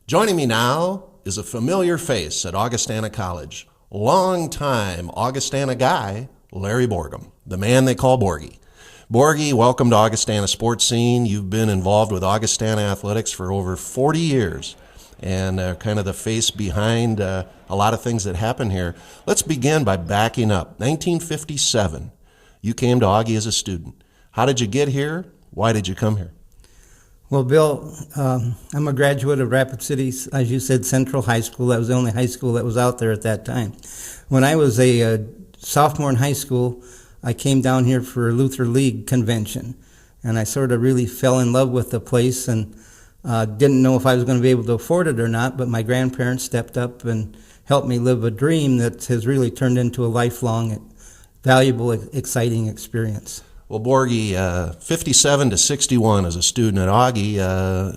Joining me now is a familiar face at Augustana College, longtime Augustana guy, Larry Borgum, the man they call Borgie. Borgie, welcome to Augustana Sportscene. You've been involved with Augustana athletics for over 40 years and kind of the face behind a lot of things that happen here. Let's begin by backing up. 1957, you came to Augie as a student. How did you get here? Why did you come here? Well, Bill, I'm a graduate of Rapid City, as you said, Central High School. That was the only high school that was out there at that time. When I was a sophomore in high school, I came down here for a Luther League convention, and I sort of really fell in love with the place and didn't know if I was going to be able to afford it or not, but my grandparents stepped up and helped me live a dream that has really turned into a lifelong, valuable, exciting experience. Well, Borgie, 57 to 61 as a student at Augie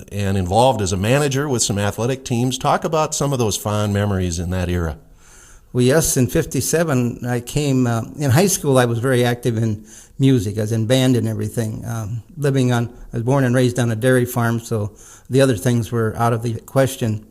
and involved as a manager with some athletic teams. Talk about some of those fond memories in that era. Well, yes, in 57, I came, in high school I was very active in music, as in band and everything. I was born and raised on a dairy farm, so the other things were out of the question.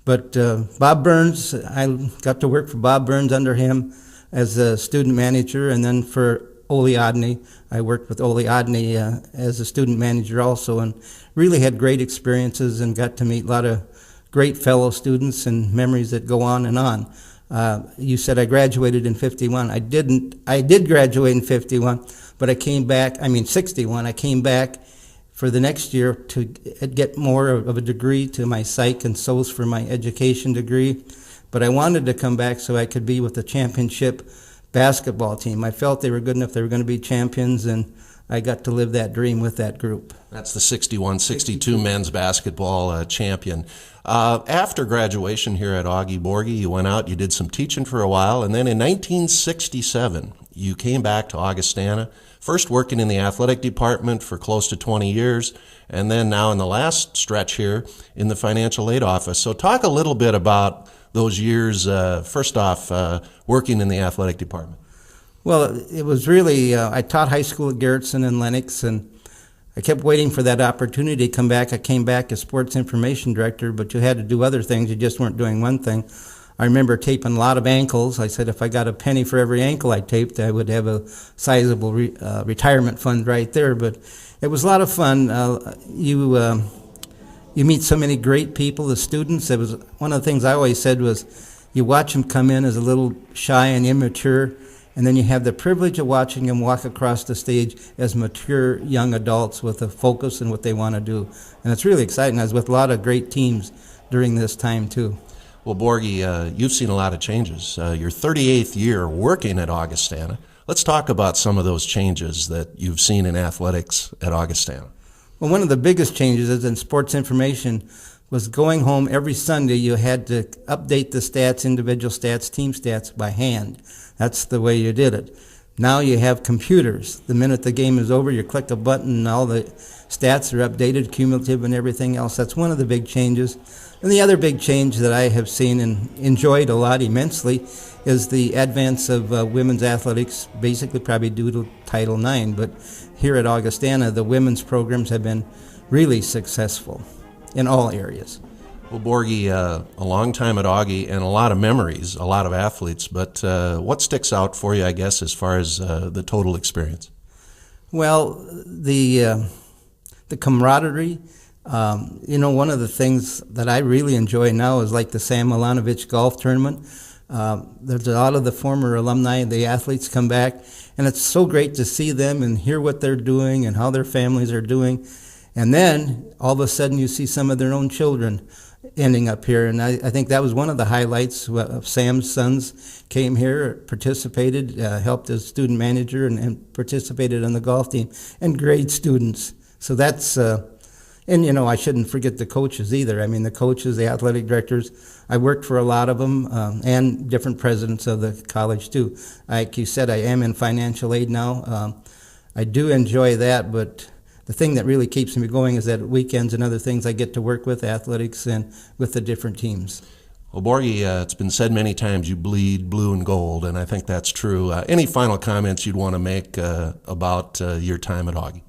But Bob Burns, I got to work for Bob Burns under him as a student manager, and then for Ole Odney. I worked with Ole Odney as a student manager also, and really had great experiences and got to meet a lot of great fellow students and memories that go on and on. You said I graduated in 51. I didn't. I did graduate in 51, but I came back, 61. I came back for the next year to get more of a degree to my psych and SOS for my education degree. But I wanted to come back so I could be with the championship basketball team. I felt they were good enough, they were going to be champions, and I got to live that dream with that group. That's the 61-62 men's basketball champion. After graduation here at Augie Borgie, you went out, you did some teaching for a while, and then in 1967, you came back to Augustana, first working in the athletic department for close to 20 years, and then now in the last stretch here in the financial aid office. So talk a little bit about those years, first off, working in the athletic department. Well, it was really, I taught high school at Garrettson and Lennox, and I kept waiting for that opportunity to come back. I came back as sports information director, but you had to do other things. You just weren't doing one thing. I remember taping a lot of ankles. I said if I got a penny for every ankle I taped, I would have a sizable retirement fund right there. But it was a lot of fun. You meet so many great people, the students. It was one of the things I always said was you watch them come in as a little shy and immature, and then you have the privilege of watching them walk across the stage as mature young adults with a focus and what they want to do. And it's really exciting. I was with a lot of great teams during this time, too. Well, Borgie, you've seen a lot of changes. Your 38th year working at Augustana. Let's talk about some of those changes that you've seen in athletics at Augustana. Well, one of the biggest changes is in sports information was going home every Sunday. You had to update the stats, individual stats, team stats by hand. That's the way you did it. Now you have computers. The minute the game is over, you click a button and all the stats are updated, cumulative and everything else. That's one of the big changes. And the other big change that I have seen and enjoyed a lot immensely is the advance of women's athletics, basically probably due to Title IX. But here at Augustana, the women's programs have been really successful in all areas. Well, Borgie, a long time at Augie and a lot of memories, a lot of athletes, but what sticks out for you, I guess, as far as the total experience? Well, the camaraderie. One of the things that I really enjoy now is like the Sam Milanovic golf tournament. There's a lot of the former alumni, the athletes come back, and it's so great to see them and hear what they're doing and how their families are doing. And then all of a sudden you see some of their own children ending up here, and I think that was one of the highlights. Sam's sons came here, participated, helped as student manager, and participated on the golf team, and great students. So that's, and I shouldn't forget the coaches either. The coaches, the athletic directors, I worked for a lot of them, and different presidents of the college too. Like you said, I am in financial aid now. I do enjoy that, but the thing that really keeps me going is that weekends and other things I get to work with athletics and with the different teams. Well, Borgie, it's been said many times you bleed blue and gold, and I think that's true. Any final comments you'd want to make about your time at Augie?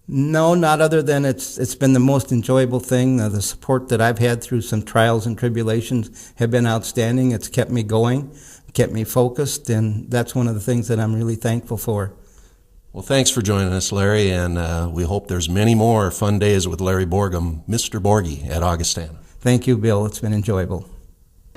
No, not other than it's been the most enjoyable thing. The support that I've had through some trials and tribulations have been outstanding. It's kept me going, kept me focused, and that's one of the things that I'm really thankful for. Well, thanks for joining us, Larry, and we hope there's many more fun days with Larry Borgum, Mr. Borgie at Augustana. Thank you, Bill. It's been enjoyable.